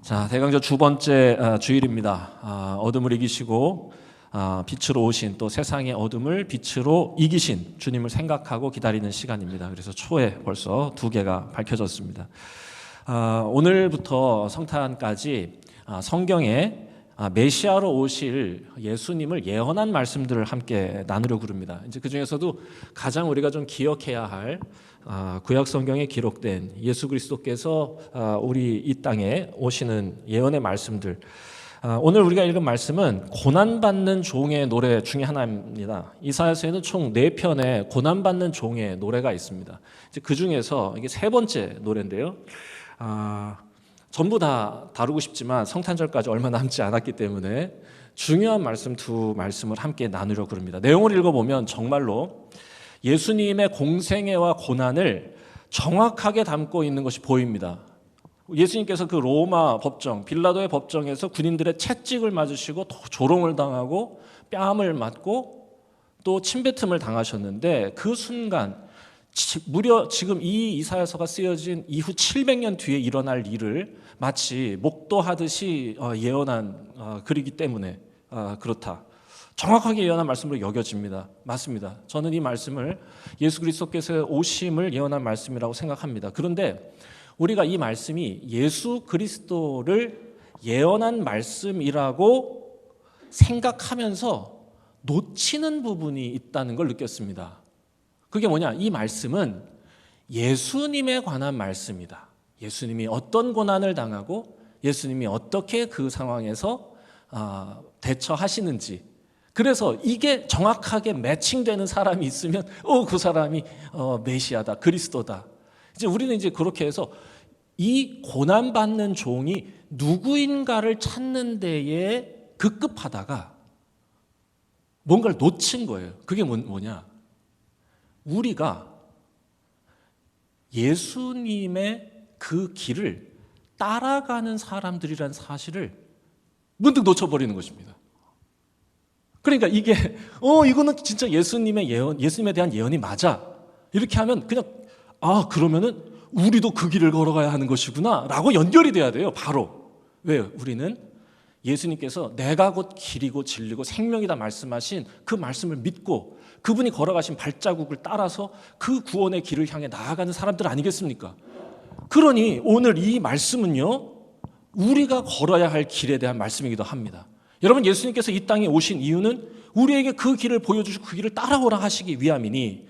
자, 대강절 두 번째 주일입니다. 어둠을 이기시고 빛으로 오신, 또 세상의 어둠을 빛으로 이기신 주님을 생각하고 기다리는 시간입니다. 그래서 초에 벌써 2개가 밝혀졌습니다. 오늘부터 성탄까지 성경에 메시아로 오실 예수님을 예언한 말씀들을 함께 나누려고 합니다. 이제 그 중에서도 가장 우리가 좀 기억해야 할 구약 성경에 기록된 예수 그리스도께서 우리 이 땅에 오시는 예언의 말씀들. 오늘 우리가 읽은 말씀은 고난받는 종의 노래 중에 하나입니다. 이사야서에는 총 4편의 고난받는 종의 노래가 있습니다. 이제 그 중에서 이게 3번째 노래인데요. 전부 다 다루고 싶지만 성탄절까지 얼마 남지 않았기 때문에 중요한 말씀 2말씀을 함께 나누려고 합니다. 내용을 읽어보면 정말로 예수님의 공생애와 고난을 정확하게 담고 있는 것이 보입니다. 예수님께서 그 로마 법정, 빌라도의 법정에서 군인들의 채찍을 맞으시고 조롱을 당하고 뺨을 맞고 또 침뱉음을 당하셨는데, 그 순간 무려 지금 이 이사야서가 쓰여진 이후 700년 뒤에 일어날 일을 마치 목도하듯이 예언한 글이기 때문에 그렇다. 정확하게 예언한 말씀으로 여겨집니다. 맞습니다. 저는 이 말씀을 예수 그리스도께서의 오심을 예언한 말씀이라고 생각합니다. 그런데 우리가 이 말씀이 예수 그리스도를 예언한 말씀이라고 생각하면서 놓치는 부분이 있다는 걸 느꼈습니다. 그게 뭐냐? 이 말씀은 예수님에 관한 말씀이다. 예수님이 어떤 고난을 당하고 예수님이 어떻게 그 상황에서 대처하시는지, 그래서 이게 정확하게 매칭되는 사람이 있으면 그 사람이 메시아다, 그리스도다. 이제 우리는 이제 그렇게 해서 이 고난받는 종이 누구인가를 찾는 데에 급급하다가 뭔가를 놓친 거예요. 그게 뭐냐? 우리가 예수님의 그 길을 따라가는 사람들이라는 사실을 문득 놓쳐버리는 것입니다. 그러니까 이게 이거는 진짜 예수님의 예언, 예수님에 대한 예언이 맞아, 이렇게 하면 그냥 그러면은 우리도 그 길을 걸어가야 하는 것이구나 라고 연결이 돼야 돼요. 바로. 왜요? 우리는 예수님께서 내가 곧 길이고 진리고 생명이다 말씀하신 그 말씀을 믿고 그분이 걸어가신 발자국을 따라서 그 구원의 길을 향해 나아가는 사람들 아니겠습니까? 그러니 오늘 이 말씀은요, 우리가 걸어야 할 길에 대한 말씀이기도 합니다. 여러분, 예수님께서 이 땅에 오신 이유는 우리에게 그 길을 보여주시고 그 길을 따라오라 하시기 위함이니,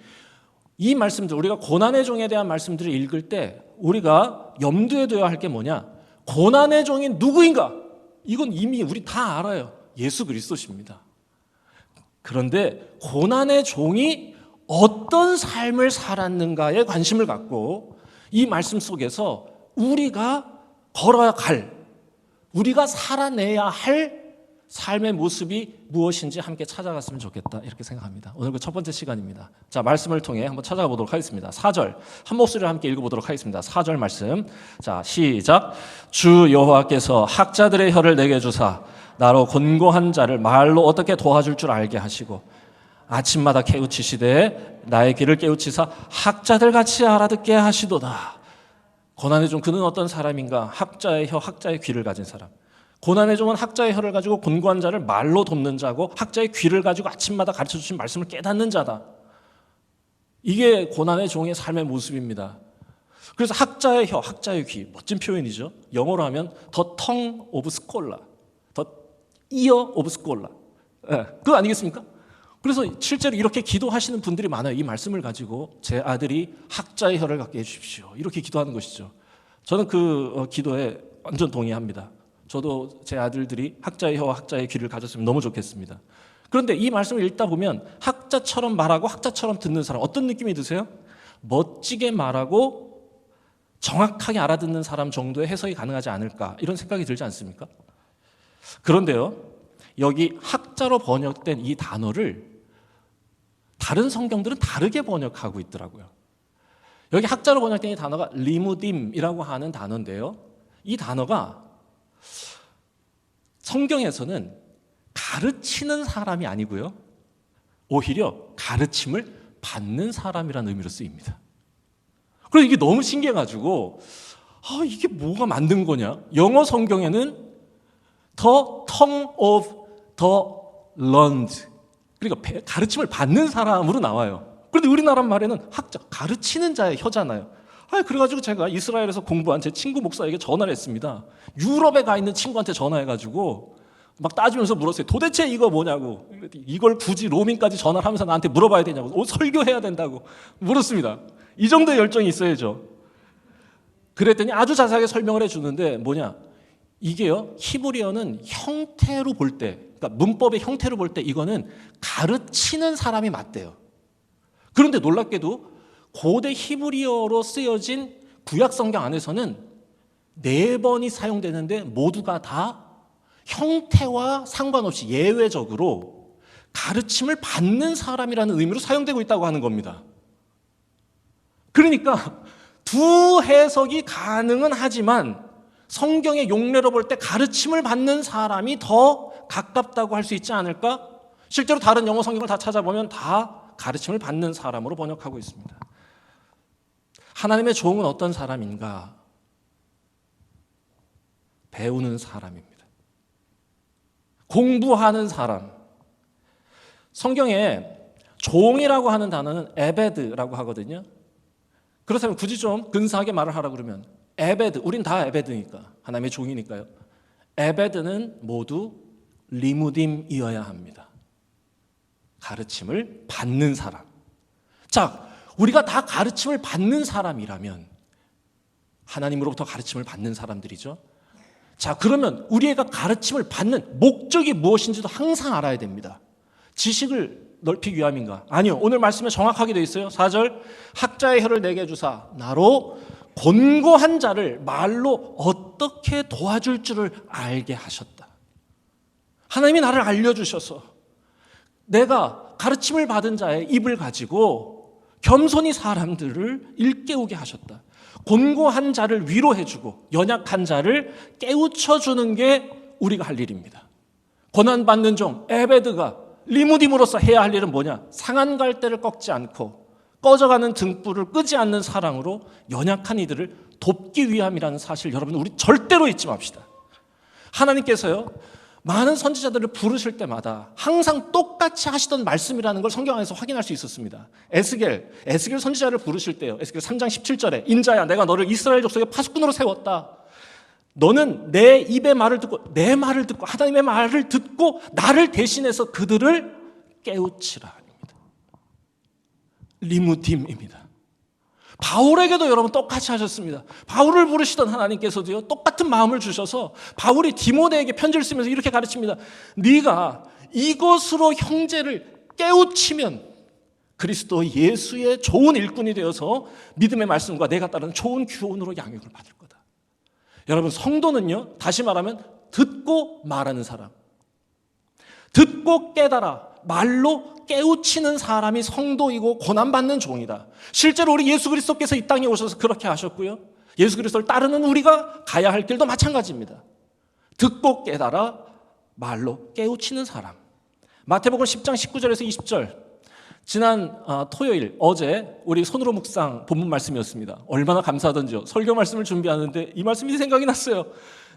이 말씀들, 우리가 고난의 종에 대한 말씀들을 읽을 때 우리가 염두에 둬야 할 게 뭐냐? 고난의 종이 누구인가? 이건 이미 우리 다 알아요. 예수 그리스도십니다. 그런데 고난의 종이 어떤 삶을 살았는가에 관심을 갖고 이 말씀 속에서 우리가 걸어야 갈, 우리가 살아내야 할 삶의 모습이 무엇인지 함께 찾아갔으면 좋겠다, 이렇게 생각합니다. 오늘 그 첫 번째 시간입니다. 자, 말씀을 통해 한번 찾아가 보도록 하겠습니다. 4절 한 목소리로 함께 읽어보도록 하겠습니다. 4절 말씀. 자, 시작. 주 여호와께서 학자들의 혀를 내게 주사 나로 곤고한 자를 말로 어떻게 도와줄 줄 알게 하시고 아침마다 깨우치시되 나의 귀를 깨우치사 학자들 같이 알아듣게 하시도다. 고난의 종, 그는 어떤 사람인가? 학자의 혀, 학자의 귀를 가진 사람. 고난의 종은 학자의 혀를 가지고 곤고한 자를 말로 돕는 자고, 학자의 귀를 가지고 아침마다 가르쳐 주신 말씀을 깨닫는 자다. 이게 고난의 종의 삶의 모습입니다. 그래서 학자의 혀, 학자의 귀, 멋진 표현이죠. 영어로 하면 The tongue of scholar, The ear of scholar. 그거 아니겠습니까? 그래서 실제로 이렇게 기도하시는 분들이 많아요. 이 말씀을 가지고 제 아들이 학자의 혀를 갖게 해주십시오, 이렇게 기도하는 것이죠. 저는 그 기도에 완전 동의합니다. 저도 제 아들들이 학자의 혀와 학자의 귀를 가졌으면 너무 좋겠습니다. 그런데 이 말씀을 읽다 보면 학자처럼 말하고 학자처럼 듣는 사람, 어떤 느낌이 드세요? 멋지게 말하고 정확하게 알아듣는 사람 정도의 해석이 가능하지 않을까, 이런 생각이 들지 않습니까? 그런데요, 여기 학자로 번역된 이 단어를 다른 성경들은 다르게 번역하고 있더라고요. 여기 학자로 번역된 이 단어가 리무딤이라고 하는 단어인데요, 이 단어가 성경에서는 가르치는 사람이 아니고요, 오히려 가르침을 받는 사람이라는 의미로 쓰입니다. 그래서 이게 너무 신기해가지고 이게 뭐가 만든 거냐? 영어 성경에는 the tongue of the learned, 그러니까 가르침을 받는 사람으로 나와요. 그런데 우리나라 말에는 학자, 가르치는 자의 혀잖아요. 그래가지고 제가 이스라엘에서 공부한 제 친구 목사에게 전화를 했습니다. 유럽에 가 있는 친구한테 전화해가지고 막 따지면서 물었어요. 도대체 이거 뭐냐고. 이걸 굳이 로민까지 전화를 하면서 나한테 물어봐야 되냐고. 설교해야 된다고 물었습니다. 이 정도의 열정이 있어야죠. 그랬더니 아주 자세하게 설명을 해주는데 이게요, 히브리어는 형태로 볼 때, 그러니까 문법의 형태로 볼 때 이거는 가르치는 사람이 맞대요. 그런데 놀랍게도 고대 히브리어로 쓰여진 구약 성경 안에서는 4번이 사용되는데 모두가 다 형태와 상관없이 예외적으로 가르침을 받는 사람이라는 의미로 사용되고 있다고 하는 겁니다. 그러니까 두 해석이 가능은 하지만 성경의 용례로 볼 때 가르침을 받는 사람이 더 가깝다고 할 수 있지 않을까? 실제로 다른 영어 성경을 다 찾아보면 다 가르침을 받는 사람으로 번역하고 있습니다. 하나님의 종은 어떤 사람인가? 배우는 사람입니다. 공부하는 사람. 성경에 종이라고 하는 단어는 에베드라고 하거든요. 그렇다면 굳이 좀 근사하게 말을 하라 그러면 에베드, 우린 다 에베드니까, 하나님의 종이니까요. 에베드는 모두 리무딤이어야 합니다. 가르침을 받는 사람. 자, 우리가 다 가르침을 받는 사람이라면 하나님으로부터 가르침을 받는 사람들이죠. 자, 그러면 우리가 가르침을 받는 목적이 무엇인지도 항상 알아야 됩니다. 지식을 넓히기 위함인가? 아니요. 오늘 말씀에 정확하게 되어 있어요. 4절, 학자의 혀를 내게 주사 나로 곤고한 자를 말로 어떻게 도와줄 줄을 알게 하셨다. 하나님이 나를 알려주셔서 내가 가르침을 받은 자의 입을 가지고 겸손히 사람들을 일깨우게 하셨다. 곤고한 자를 위로해주고 연약한 자를 깨우쳐주는 게 우리가 할 일입니다. 고난받는 종 에베드가 리무딤으로서 해야 할 일은 뭐냐? 상한 갈대를 꺾지 않고 꺼져가는 등불을 끄지 않는 사랑으로 연약한 이들을 돕기 위함이라는 사실, 여러분 우리 절대로 잊지 맙시다. 하나님께서요, 많은 선지자들을 부르실 때마다 항상 똑같이 하시던 말씀이라는 걸 성경 안에서 확인할 수 있었습니다. 에스겔 선지자를 부르실 때요, 에스겔 3장 17절에 인자야, 내가 너를 이스라엘 족속의 파수꾼으로 세웠다. 너는 내 입의 말을 듣고, 내 말을 듣고, 하나님의 말을 듣고 나를 대신해서 그들을 깨우치라. 리무딤입니다. 바울에게도 여러분 똑같이 하셨습니다. 바울을 부르시던 하나님께서도요, 똑같은 마음을 주셔서 바울이 디모데에게 편지를 쓰면서 이렇게 가르칩니다. 네가 이것으로 형제를 깨우치면 그리스도 예수의 좋은 일꾼이 되어서 믿음의 말씀과 내가 따르는 좋은 교훈으로 양육을 받을 거다. 여러분, 성도는요, 다시 말하면 듣고 말하는 사람, 듣고 깨달아 말로 깨우치는 사람이 성도이고 고난받는 종이다. 실제로 우리 예수 그리스도께서 이 땅에 오셔서 그렇게 하셨고요, 예수 그리스도를 따르는 우리가 가야 할 길도 마찬가지입니다. 듣고 깨달아 말로 깨우치는 사람. 마태복음 10장 19절에서 20절, 지난 토요일 어제 우리 손으로 묵상 본문 말씀이었습니다. 얼마나 감사하던지요. 설교 말씀을 준비하는데 이 말씀이 생각이 났어요.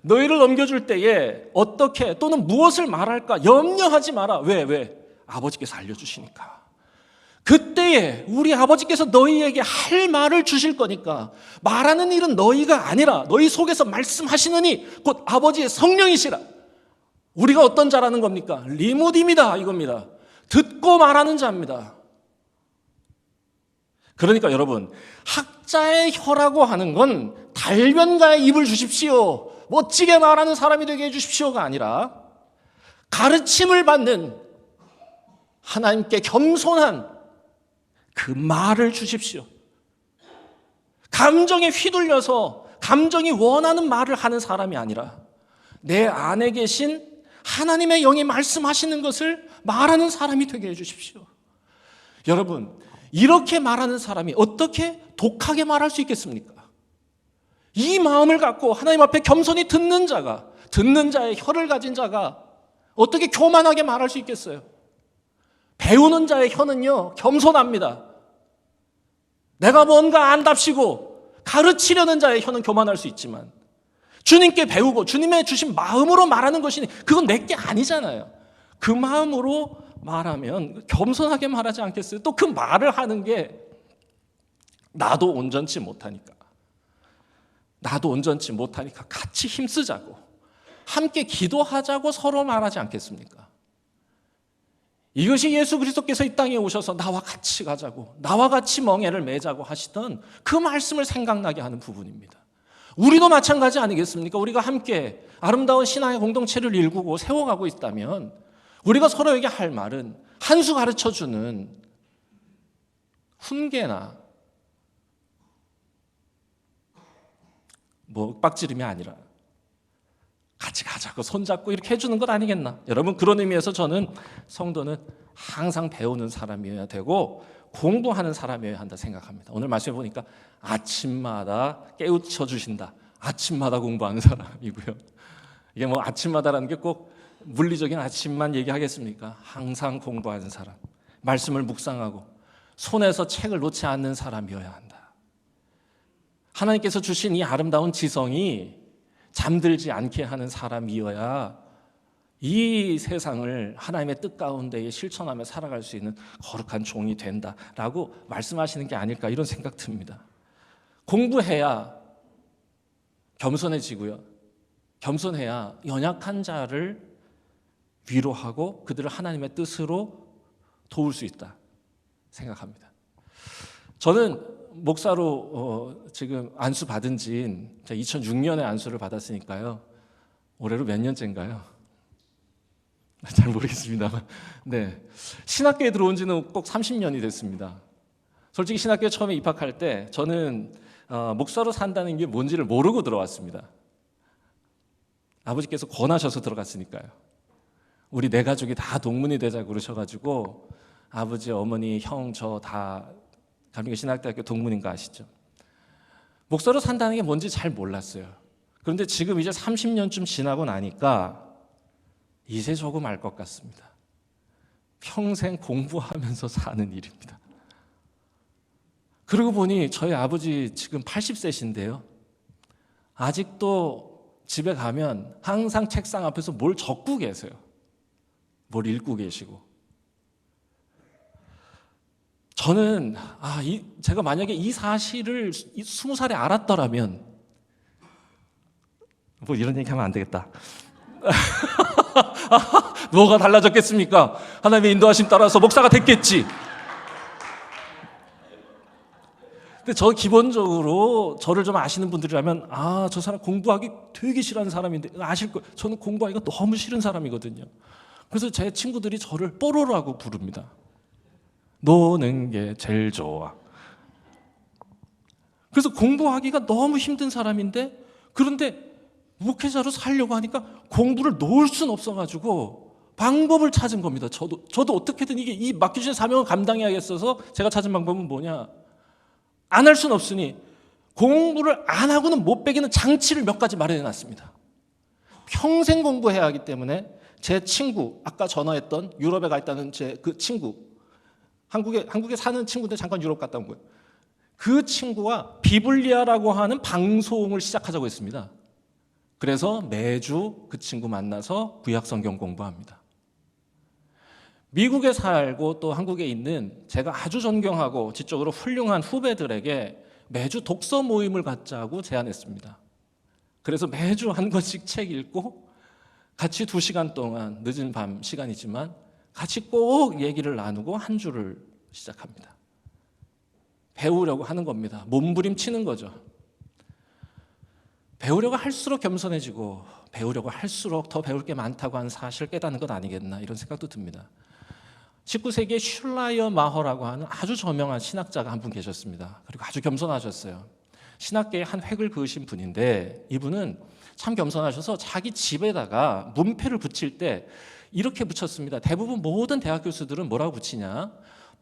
너희를 넘겨줄 때에 어떻게 또는 무엇을 말할까 염려하지 마라. 왜? 아버지께서 알려주시니까. 그때에 우리 아버지께서 너희에게 할 말을 주실 거니까 말하는 일은 너희가 아니라 너희 속에서 말씀하시느니 곧 아버지의 성령이시라. 우리가 어떤 자라는 겁니까? 리무딤이다 이겁니다. 듣고 말하는 자입니다. 그러니까 여러분, 학자의 혀라고 하는 건 달변가의 입을 주십시오, 멋지게 말하는 사람이 되게 해주십시오가 아니라 가르침을 받는 하나님께 겸손한 그 말을 주십시오. 감정에 휘둘려서 감정이 원하는 말을 하는 사람이 아니라 내 안에 계신 하나님의 영이 말씀하시는 것을 말하는 사람이 되게 해주십시오. 여러분, 이렇게 말하는 사람이 어떻게 독하게 말할 수 있겠습니까? 이 마음을 갖고 하나님 앞에 겸손히 듣는 자가, 듣는 자의 혀를 가진 자가 어떻게 교만하게 말할 수 있겠어요? 배우는 자의 혀는요, 겸손합니다. 내가 뭔가 안답시고 가르치려는 자의 혀는 교만할 수 있지만 주님께 배우고 주님의 주신 마음으로 말하는 것이니 그건 내게 아니잖아요. 그 마음으로 말하면 겸손하게 말하지 않겠어요? 또 그 말을 하는 게 나도 온전치 못하니까 같이 힘쓰자고 함께 기도하자고 서로 말하지 않겠습니까? 이것이 예수 그리스도께서 이 땅에 오셔서 나와 같이 가자고 나와 같이 멍에를 매자고 하시던 그 말씀을 생각나게 하는 부분입니다. 우리도 마찬가지 아니겠습니까? 우리가 함께 아름다운 신앙의 공동체를 일구고 세워가고 있다면 우리가 서로에게 할 말은 한 수 가르쳐주는 훈계나 빡지름이 아니라 같이 가자고 손잡고 이렇게 해주는 것 아니겠나? 여러분, 그런 의미에서 저는 성도는 항상 배우는 사람이어야 되고 공부하는 사람이어야 한다 생각합니다. 오늘 말씀해 보니까 아침마다 깨우쳐 주신다. 아침마다 공부하는 사람이고요. 이게 아침마다라는 게 꼭 물리적인 아침만 얘기하겠습니까? 항상 공부하는 사람, 말씀을 묵상하고 손에서 책을 놓지 않는 사람이어야 한다. 하나님께서 주신 이 아름다운 지성이 잠들지 않게 하는 사람이어야 이 세상을 하나님의 뜻 가운데에 실천하며 살아갈 수 있는 거룩한 종이 된다라고 말씀하시는 게 아닐까 이런 생각 듭니다. 공부해야 겸손해지고요. 겸손해야 연약한 자를 위로하고 그들을 하나님의 뜻으로 도울 수 있다 생각합니다. 저는 목사로 지금 안수 받은 지 2006년에 안수를 받았으니까요. 올해로 몇 년째인가요? 잘 모르겠습니다만. 네. 신학교에 들어온 지는 꼭 30년이 됐습니다. 솔직히 신학교에 처음에 입학할 때 저는 목사로 산다는 게 뭔지를 모르고 들어왔습니다. 아버지께서 권하셔서 들어갔으니까요. 우리 네 가족이 다 동문이 되자고 그러셔가지고 아버지, 어머니, 형, 저 다 감리교 신학대학교 동문인 거 아시죠? 목사로 산다는 게 뭔지 잘 몰랐어요. 그런데 지금 이제 30년쯤 지나고 나니까 이제 조금 알 것 같습니다. 평생 공부하면서 사는 일입니다. 그러고 보니 저희 아버지 지금 80세신데요. 아직도 집에 가면 항상 책상 앞에서 뭘 적고 계세요. 뭘 읽고 계시고. 저는 제가 만약에 이 사실을 20살에 알았더라면 이런 얘기하면 안 되겠다. 뭐가 달라졌겠습니까? 하나님의 인도하심 따라서 목사가 됐겠지. 근데 저 기본적으로 저를 좀 아시는 분들이라면 저 사람 공부하기 되게 싫어하는 사람인데 아실 거예요. 저는 공부하기가 너무 싫은 사람이거든요. 그래서 제 친구들이 저를 뽀로로라고 부릅니다. 노는 게 제일 좋아. 그래서 공부하기가 너무 힘든 사람인데 그런데 목회자로 살려고 하니까 공부를 놓을 수는 없어가지고 방법을 찾은 겁니다. 저도 어떻게든 이 맡겨주신 사명을 감당해야겠어서 제가 찾은 방법은 뭐냐? 안 할 수는 없으니 공부를 안 하고는 못 빼기는 장치를 몇 가지 마련해 놨습니다. 평생 공부해야 하기 때문에 제 친구, 아까 전화했던 유럽에 가 있다는 제 그 친구, 한국에 사는 친구인데 잠깐 유럽 갔다 온 거예요. 그 친구와 비블리아라고 하는 방송을 시작하자고 했습니다. 그래서 매주 그 친구 만나서 구약 성경 공부합니다. 미국에 살고 또 한국에 있는 제가 아주 존경하고 지적으로 훌륭한 후배들에게 매주 독서 모임을 갖자고 제안했습니다. 그래서 매주 한 권씩 책 읽고 같이 2시간 동안 늦은 밤 시간이지만 같이 꼭 얘기를 나누고 한 주를 시작합니다. 배우려고 하는 겁니다. 몸부림치는 거죠. 배우려고 할수록 겸손해지고 배우려고 할수록 더 배울 게 많다고 하는 사실을 깨닫는 것 아니겠나 이런 생각도 듭니다. 19세기에 슐라이어 마허라고 하는 아주 저명한 신학자가 한 분 계셨습니다. 그리고 아주 겸손하셨어요. 신학계의 한 획을 그으신 분인데 이분은 참 겸손하셔서 자기 집에다가 문패를 붙일 때 이렇게 붙였습니다. 대부분 모든 대학 교수들은 뭐라고 붙이냐?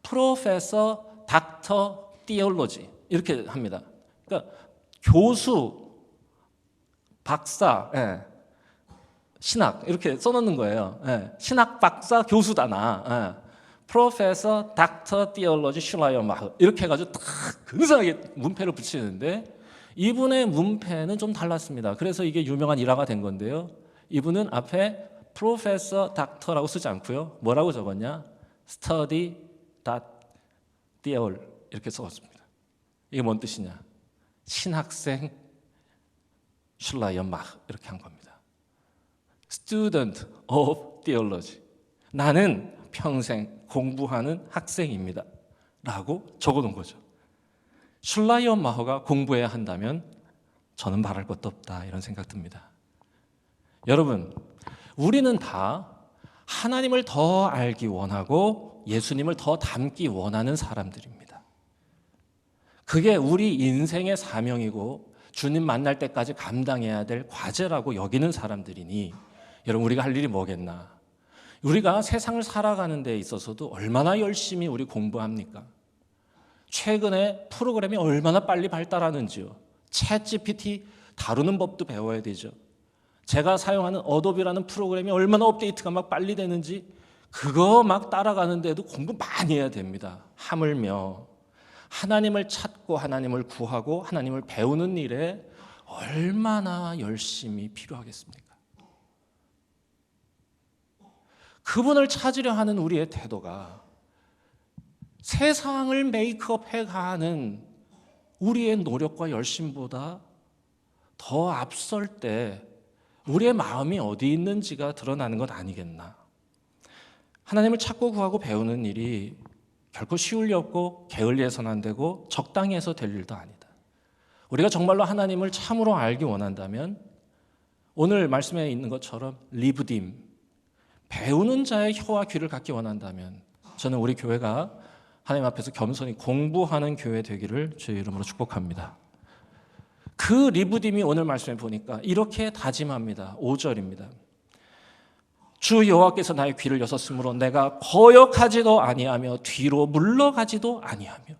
프로페서, 닥터, 티올로지 이렇게 합니다. 그러니까 교수, 박사, 신학 이렇게 써놓는 거예요. 신학 박사, 교수다 나. 프로페서, 닥터, 티올로지, 슐라이어 마허 이렇게 해가지고 딱 근사하게 문패를 붙이는데 이분의 문패는 좀 달랐습니다. 그래서 이게 유명한 일화가 된 건데요. 이분은 앞에 프로페서 닥터라고 쓰지 않고요. 뭐라고 적었냐? 스터디 닷 디얼 이렇게 적었습니다. 이게 뭔 뜻이냐? 신학생 슐라이언마흐 이렇게 한 겁니다. Student of Theology. 나는 평생 공부하는 학생입니다. 라고 적어놓은 거죠. 슐라이언마흐가 공부해야 한다면 저는 말할 것도 없다 이런 생각 듭니다. 여러분, 우리는 다 하나님을 더 알기 원하고 예수님을 더 닮기 원하는 사람들입니다. 그게 우리 인생의 사명이고 주님 만날 때까지 감당해야 될 과제라고 여기는 사람들이니 여러분, 우리가 할 일이 뭐겠나? 우리가 세상을 살아가는 데 있어서도 얼마나 열심히 우리 공부합니까? 최근에 프로그램이 얼마나 빨리 발달하는지요. 챗 GPT 다루는 법도 배워야 되죠. 제가 사용하는 어도비라는 프로그램이 얼마나 업데이트가 막 빨리 되는지 그거 막 따라가는데도 공부 많이 해야 됩니다. 하물며 하나님을 찾고 하나님을 구하고 하나님을 배우는 일에 얼마나 열심히 필요하겠습니까? 그분을 찾으려 하는 우리의 태도가 세상을 메이크업 해가는 우리의 노력과 열심보다 더 앞설 때 우리의 마음이 어디 있는지가 드러나는 것 아니겠나. 하나님을 찾고 구하고 배우는 일이 결코 쉬울 리 없고 게을리해서는 안 되고 적당히 해서 될 일도 아니다. 우리가 정말로 하나님을 참으로 알기 원한다면 오늘 말씀에 있는 것처럼 리브딤, 배우는 자의 혀와 귀를 갖기 원한다면 저는 우리 교회가 하나님 앞에서 겸손히 공부하는 교회 되기를 주의 이름으로 축복합니다. 그 리브딤이 오늘 말씀에 보니까 이렇게 다짐합니다. 5절입니다. 주 여호와께서 나의 귀를 여셨으므로 내가 거역하지도 아니하며 뒤로 물러가지도 아니하며.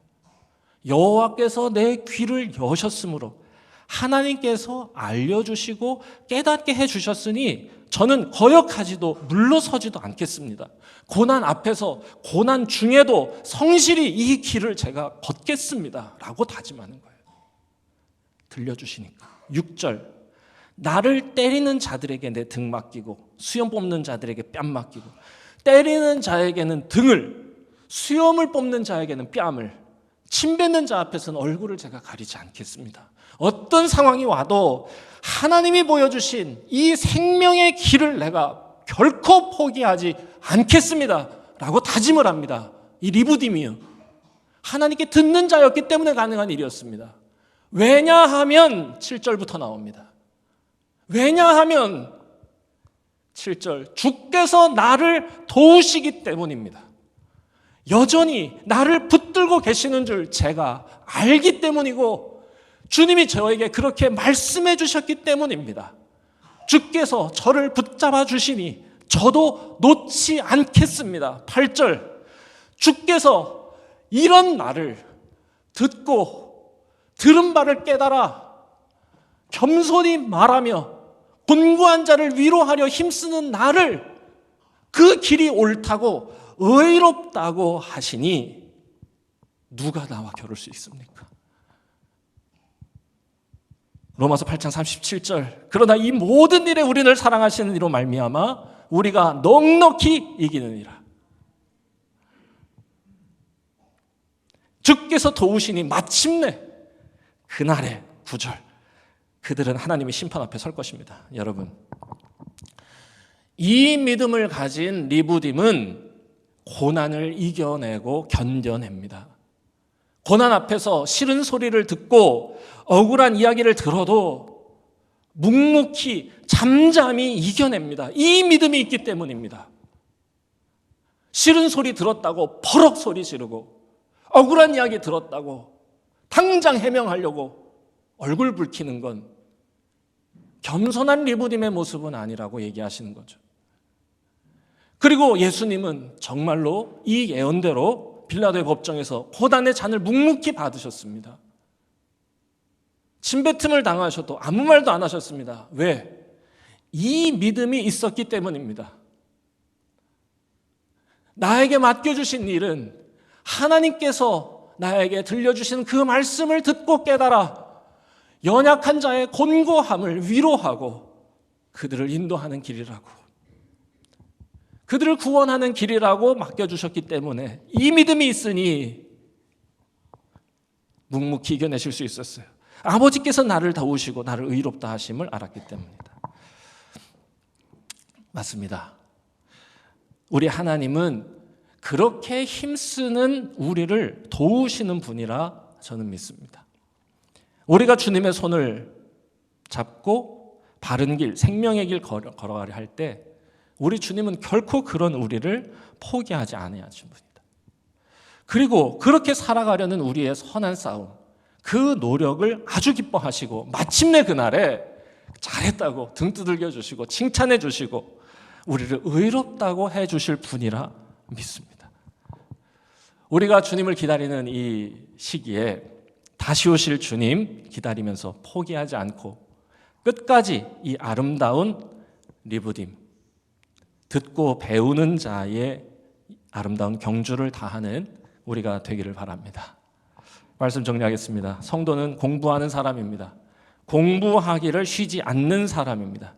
여호와께서 내 귀를 여셨으므로 하나님께서 알려주시고 깨닫게 해주셨으니 저는 거역하지도 물러서지도 않겠습니다. 고난 앞에서 고난 중에도 성실히 이 길을 제가 걷겠습니다 라고 다짐하는 거예요. 들려주시니까. 6절, 나를 때리는 자들에게 내 등 맡기고 수염 뽑는 자들에게 뺨 맡기고, 때리는 자에게는 등을, 수염을 뽑는 자에게는 뺨을, 침 뱉는 자 앞에서는 얼굴을 제가 가리지 않겠습니다. 어떤 상황이 와도 하나님이 보여주신 이 생명의 길을 내가 결코 포기하지 않겠습니다 라고 다짐을 합니다. 이 리브딤이요, 하나님께 듣는 자였기 때문에 가능한 일이었습니다. 왜냐하면 7절부터 나옵니다. 왜냐하면 7절, 주께서 나를 도우시기 때문입니다. 여전히 나를 붙들고 계시는 줄 제가 알기 때문이고 주님이 저에게 그렇게 말씀해 주셨기 때문입니다. 주께서 저를 붙잡아 주시니 저도 놓지 않겠습니다. 8절, 주께서 이런 나를 듣고 들은 바를 깨달아 겸손히 말하며 곤고한 자를 위로하려 힘쓰는 나를 그 길이 옳다고 의롭다고 하시니 누가 나와 겨룰 수 있습니까? 로마서 8장 37절, 그러나 이 모든 일에 우리를 사랑하시는 이로 말미암아 우리가 넉넉히 이기느니라. 주께서 도우시니 마침내 그날의 9절, 그들은 하나님의 심판 앞에 설 것입니다. 여러분, 이 믿음을 가진 리브딤은 고난을 이겨내고 견뎌냅니다. 고난 앞에서 싫은 소리를 듣고 억울한 이야기를 들어도 묵묵히 잠잠히 이겨냅니다. 이 믿음이 있기 때문입니다. 싫은 소리 들었다고 버럭 소리 지르고 억울한 이야기 들었다고 당장 해명하려고 얼굴 붉히는 건 겸손한 리브딤의 모습은 아니라고 얘기하시는 거죠. 그리고 예수님은 정말로 이 예언대로 빌라도의 법정에서 고난의 잔을 묵묵히 받으셨습니다. 침뱉음을 당하셔도 아무 말도 안 하셨습니다. 왜? 이 믿음이 있었기 때문입니다. 나에게 맡겨주신 일은 하나님께서 나에게 들려주신 그 말씀을 듣고 깨달아 연약한 자의 곤고함을 위로하고 그들을 인도하는 길이라고, 그들을 구원하는 길이라고 맡겨주셨기 때문에 이 믿음이 있으니 묵묵히 이겨내실 수 있었어요. 아버지께서 나를 도우시고 나를 의롭다 하심을 알았기 때문이다. 맞습니다. 우리 하나님은 그렇게 힘쓰는 우리를 도우시는 분이라 저는 믿습니다. 우리가 주님의 손을 잡고 바른 길, 생명의 길 걸어가려 할 때 우리 주님은 결코 그런 우리를 포기하지 아니하신 분이다. 그리고 그렇게 살아가려는 우리의 선한 싸움, 그 노력을 아주 기뻐하시고 마침내 그날에 잘했다고 등 두들겨 주시고 칭찬해 주시고 우리를 의롭다고 해 주실 분이라 믿습니다. 우리가 주님을 기다리는 이 시기에 다시 오실 주님 기다리면서 포기하지 않고 끝까지 이 아름다운 리부딤, 듣고 배우는 자의 아름다운 경주를 다하는 우리가 되기를 바랍니다. 말씀 정리하겠습니다. 성도는 공부하는 사람입니다. 공부하기를 쉬지 않는 사람입니다.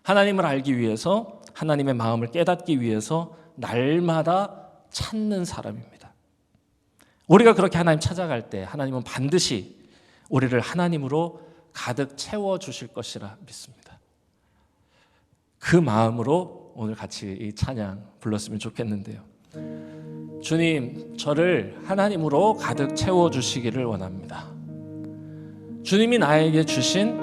하나님을 알기 위해서, 하나님의 마음을 깨닫기 위해서 날마다 찾는 사람입니다. 우리가 그렇게 하나님 찾아갈 때 하나님은 반드시 우리를 하나님으로 가득 채워주실 것이라 믿습니다. 그 마음으로 오늘 같이 이 찬양 불렀으면 좋겠는데요. 주님, 저를 하나님으로 가득 채워주시기를 원합니다. 주님이 나에게 주신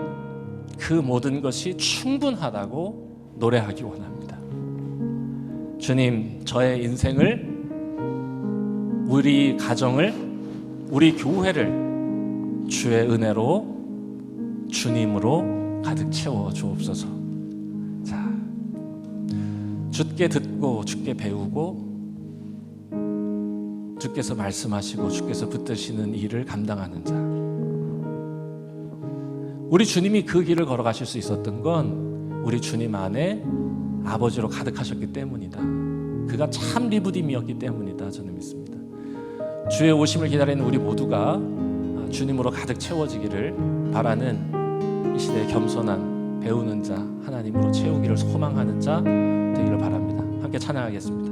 그 모든 것이 충분하다고 노래하기 원합니다. 주님, 저의 인생을, 우리 가정을, 우리 교회를 주의 은혜로, 주님으로 가득 채워 주옵소서. 자, 주께 듣고 주께 배우고 주께서 말씀하시고 주께서 붙드시는 일을 감당하는 자. 우리 주님이 그 길을 걸어가실 수 있었던 건 우리 주님 안에 아버지로 가득하셨기 때문이다. 그가 참 리부딤이었기 때문이다. 저는 믿습니다. 주의 오심을 기다리는 우리 모두가 주님으로 가득 채워지기를 바라는 이 시대의 겸손한 배우는 자, 하나님으로 채우기를 소망하는 자 되기를 바랍니다. 함께 찬양하겠습니다.